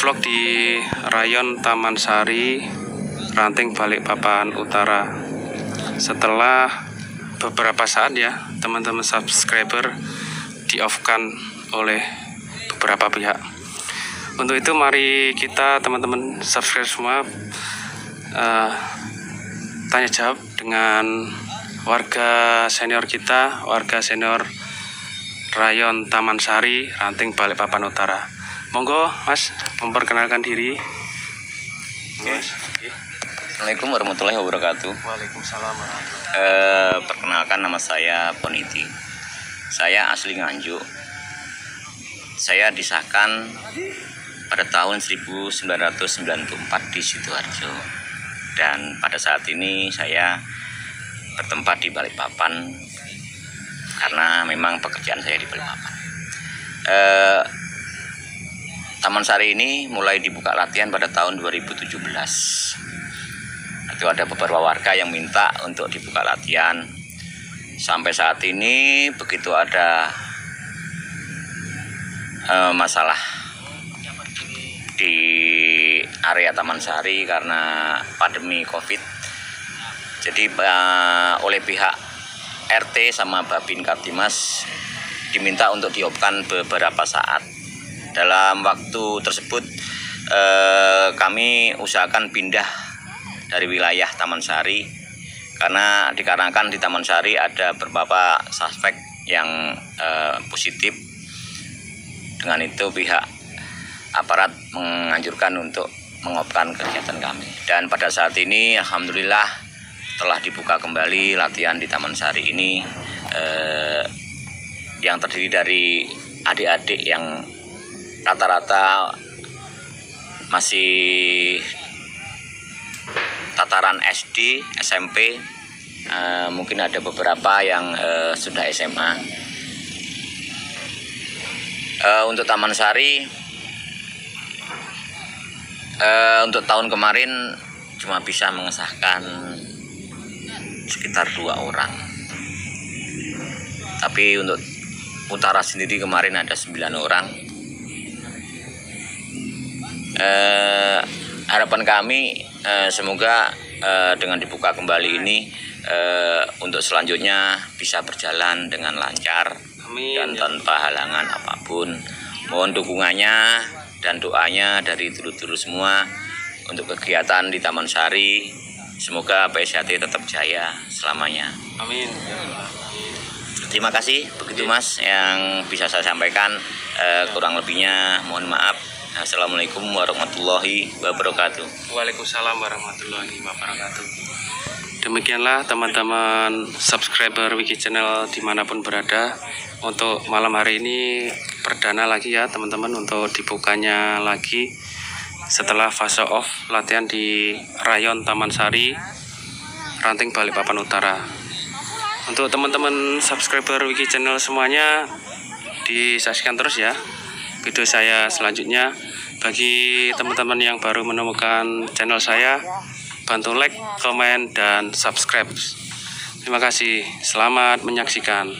vlog di Rayon Taman Sari, Ranting Balikpapan Utara. Setelah beberapa saat ya teman-teman subscriber di-off-kan oleh beberapa pihak. Untuk itu mari kita teman-teman subscriber semua tanya jawab dengan warga senior kita, warga senior Rayon Taman Sari, Ranting Balikpapan Utara. Monggo Mas, memperkenalkan diri. Mas. Assalamualaikum warahmatullahi wabarakatuh. Waalaikumsalam warahmatullahi. Perkenalkan, nama saya Poniti. Saya asli Nganjuk. Saya disahkan pada tahun 1994 di Sidoarjo. Dan pada saat ini saya bertempat di Balikpapan karena memang pekerjaan saya di Balikpapan. Taman Sari ini mulai dibuka latihan pada tahun 2017. Itu ada beberapa warga yang minta untuk dibuka latihan. Sampai saat ini begitu ada masalah di area Taman Sari karena pandemi COVID. Jadi oleh pihak RT sama Babin Kaptimas diminta untuk diopkan beberapa saat. Dalam waktu tersebut kami usahakan pindah dari wilayah Taman Sari karena dikarenakan di Taman Sari ada beberapa suspek yang positif. Dengan itu pihak aparat menganjurkan untuk mengopkan kegiatan kami. Dan pada saat ini alhamdulillah telah dibuka kembali latihan di Taman Sari ini yang terdiri dari adik-adik yang rata-rata masih tataran SD, SMP, mungkin ada beberapa yang sudah SMA. Untuk Taman Sari, untuk tahun kemarin cuma bisa mengesahkan sekitar 2 orang. Tapi untuk utara sendiri kemarin ada 9 orang. Harapan kami semoga dengan dibuka kembali ini untuk selanjutnya bisa berjalan dengan lancar. Amin. Dan tanpa halangan apapun. Mohon dukungannya dan doanya dari dulur-dulur semua untuk kegiatan di Taman Sari. Semoga PSHT tetap jaya selamanya. Amin. Terima kasih, begitu Mas yang bisa saya sampaikan. Kurang lebihnya mohon maaf. Assalamualaikum warahmatullahi wabarakatuh. Waalaikumsalam warahmatullahi wabarakatuh. Demikianlah teman-teman subscriber Wiki Channel dimanapun berada. Untuk malam hari ini perdana lagi ya teman-teman untuk dibukanya lagi setelah fase off latihan di Rayon Taman Sari, Ranting Balikpapan Utara. Untuk teman-teman subscriber Wiki Channel semuanya, disaksikan terus ya video saya selanjutnya. Bagi teman-teman yang baru menemukan channel saya, bantu like, komen, dan subscribe. Terima kasih. Selamat menyaksikan.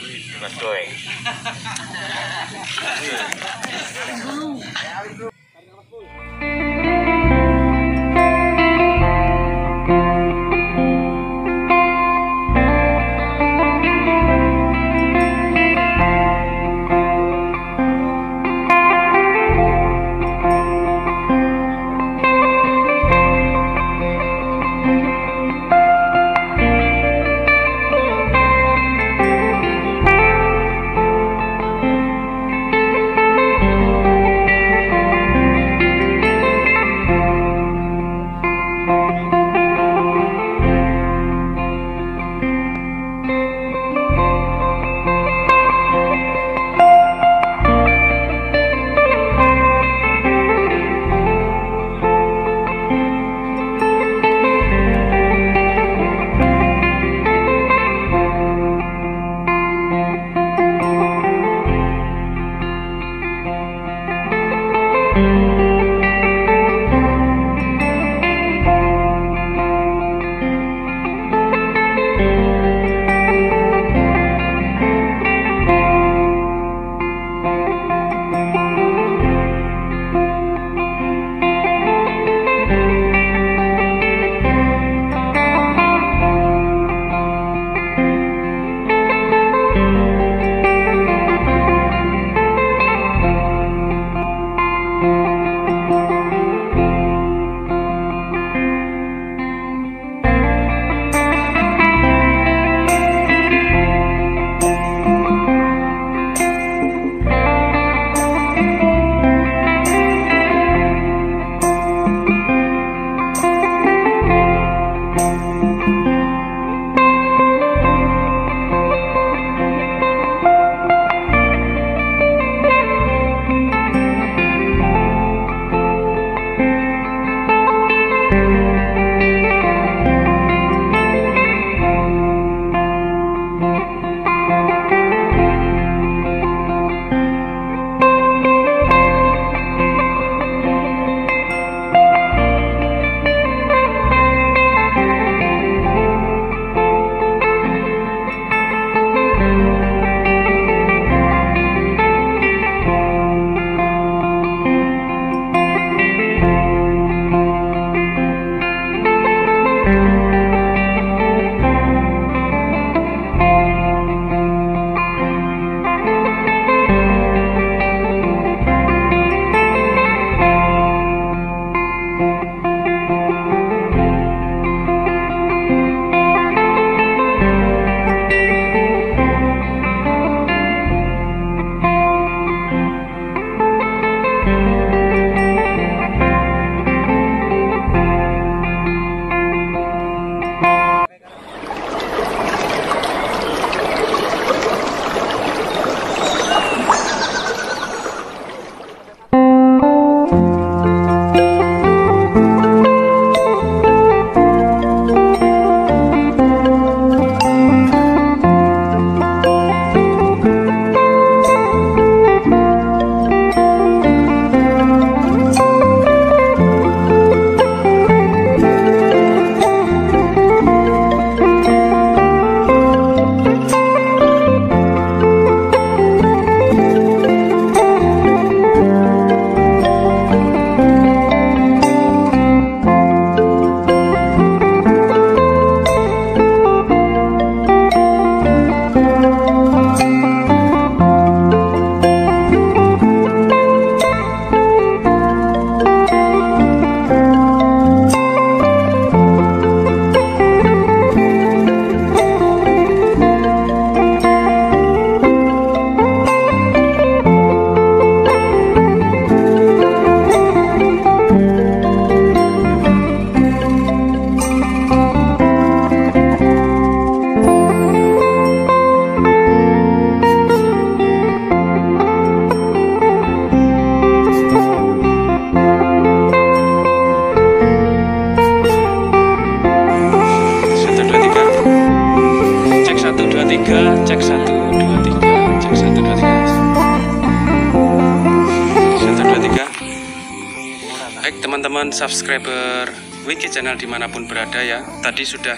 teman-teman subscriber Wiki Channel dimanapun berada ya. Tadi sudah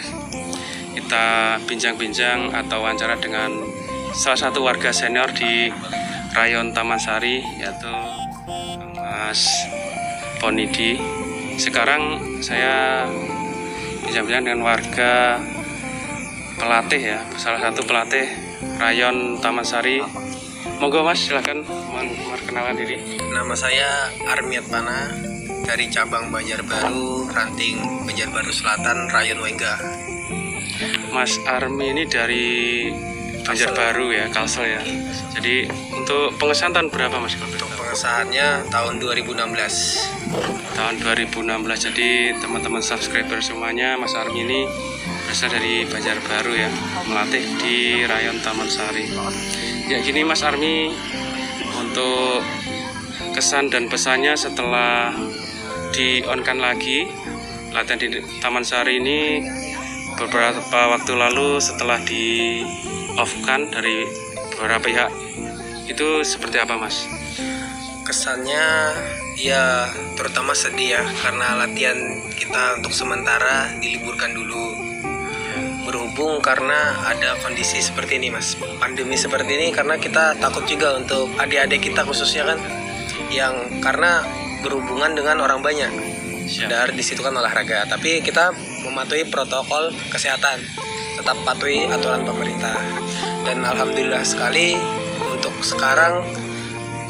kita bincang-bincang atau wawancara dengan salah satu warga senior di Rayon Taman Sari, yaitu Mas Ponidi. Sekarang saya bincang-bincang dengan warga pelatih ya, salah satu pelatih Rayon Taman Sari. Monggo Mas, silahkan memperkenalkan diri. Nama saya Armiat Pana dari cabang Banjarbaru, ranting Banjarbaru Selatan, Rayon Wengga. Mas Armi ini dari Banjarbaru ya, Kalsel ya. Jadi untuk pengesahan tahun berapa Mas? Untuk pengesahannya tahun 2016. Tahun 2016. Jadi teman-teman subscriber semuanya, Mas Armi ini berasal dari Banjarbaru ya, melatih di Rayon Taman Sari. Ya gini Mas Armi, untuk kesan dan pesannya setelah di-on-kan lagi latihan di Taman Sari ini beberapa waktu lalu, setelah di-off-kan dari beberapa pihak, itu seperti apa Mas? Kesannya ya terutama sedih ya, karena latihan kita untuk sementara diliburkan dulu. Berhubung karena ada kondisi seperti ini Mas, pandemi seperti ini, karena kita takut juga untuk adik-adik kita khususnya kan, yang karena berhubungan dengan orang banyak. Sadar di situ kan olahraga, tapi kita mematuhi protokol kesehatan, tetap patuhi aturan pemerintah. Dan alhamdulillah sekali untuk sekarang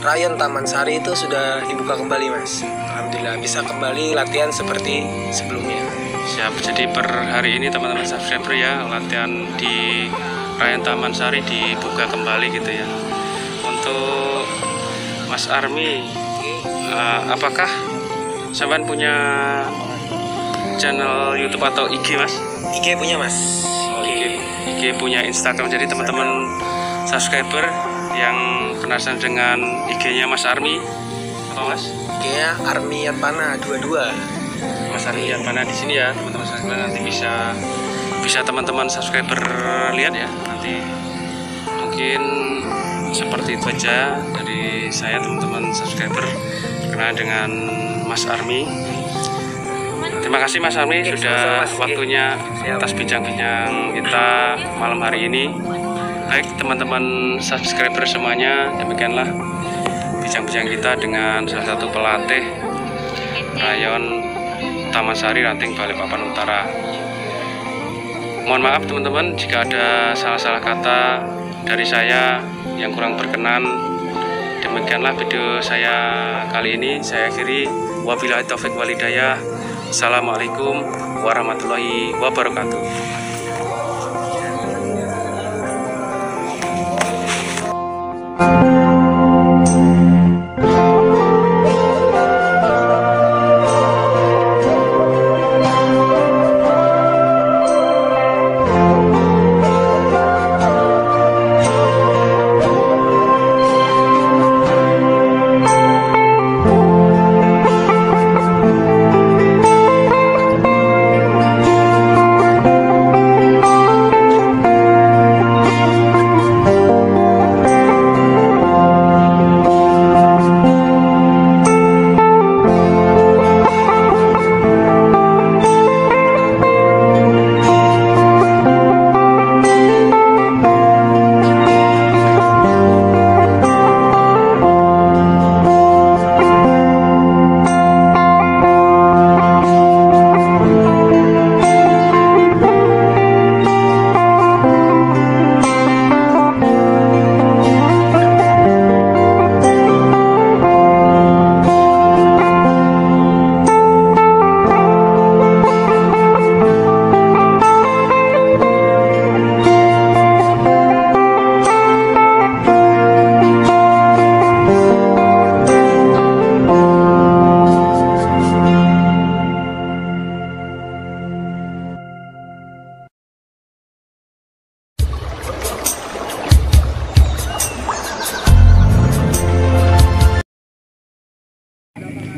Rayon Taman Sari itu sudah dibuka kembali Mas. Alhamdulillah bisa kembali latihan seperti sebelumnya. Siap, jadi per hari ini teman-teman subscriber ya, latihan di Rayon Taman Sari dibuka kembali gitu ya. Untuk Mas Armi, apakah sampean punya channel YouTube atau IG Mas? IG punya Mas. IG punya Instagram. Jadi teman-teman subscriber yang penasaran dengan IG-nya Mas Armi, apa Mas? IG-nya Armiat Pana 22. Mas Armiat Pana di sini ya, teman-teman subscriber. Nanti bisa teman-teman subscriber lihat ya. Nanti mungkin seperti itu aja dari saya, teman-teman subscriber, berkenaan dengan Mas Armi. Terima kasih Mas Armi sudah waktunya atas bincang-bincang kita malam hari ini. Baik teman-teman subscriber semuanya, demikianlah bincang-bincang kita dengan salah satu pelatih Rayon Taman Sari, Ranting, Balikpapan Utara. Mohon maaf teman-teman jika ada salah-salah kata dari saya yang kurang berkenan. Demikianlah video saya kali ini, saya akhiri. Wabillahi taufik wal hidayah. Assalamualaikum warahmatullahi wabarakatuh.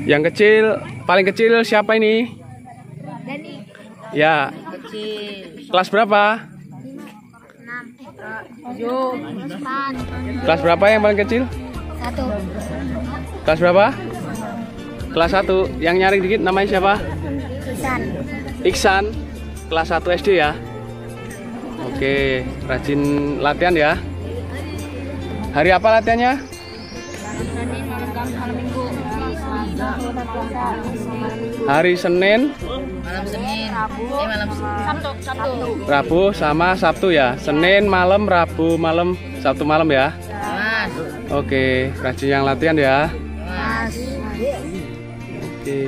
Yang kecil, paling kecil siapa ini? Dani. Ya. Kecil. Kelas berapa? 6. 7. Kelas berapa yang paling kecil? 1. Kelas berapa? Kelas 1. Yang nyaring dikit namanya siapa? Iksan. Iksan. Kelas 1 SD ya. Oke, rajin latihan ya. Hari apa latihannya? Hari Senin, Rabu sama Sabtu ya. Senin malam, Rabu malam, Sabtu malam ya. Oke, rajin yang latihan ya. Oke.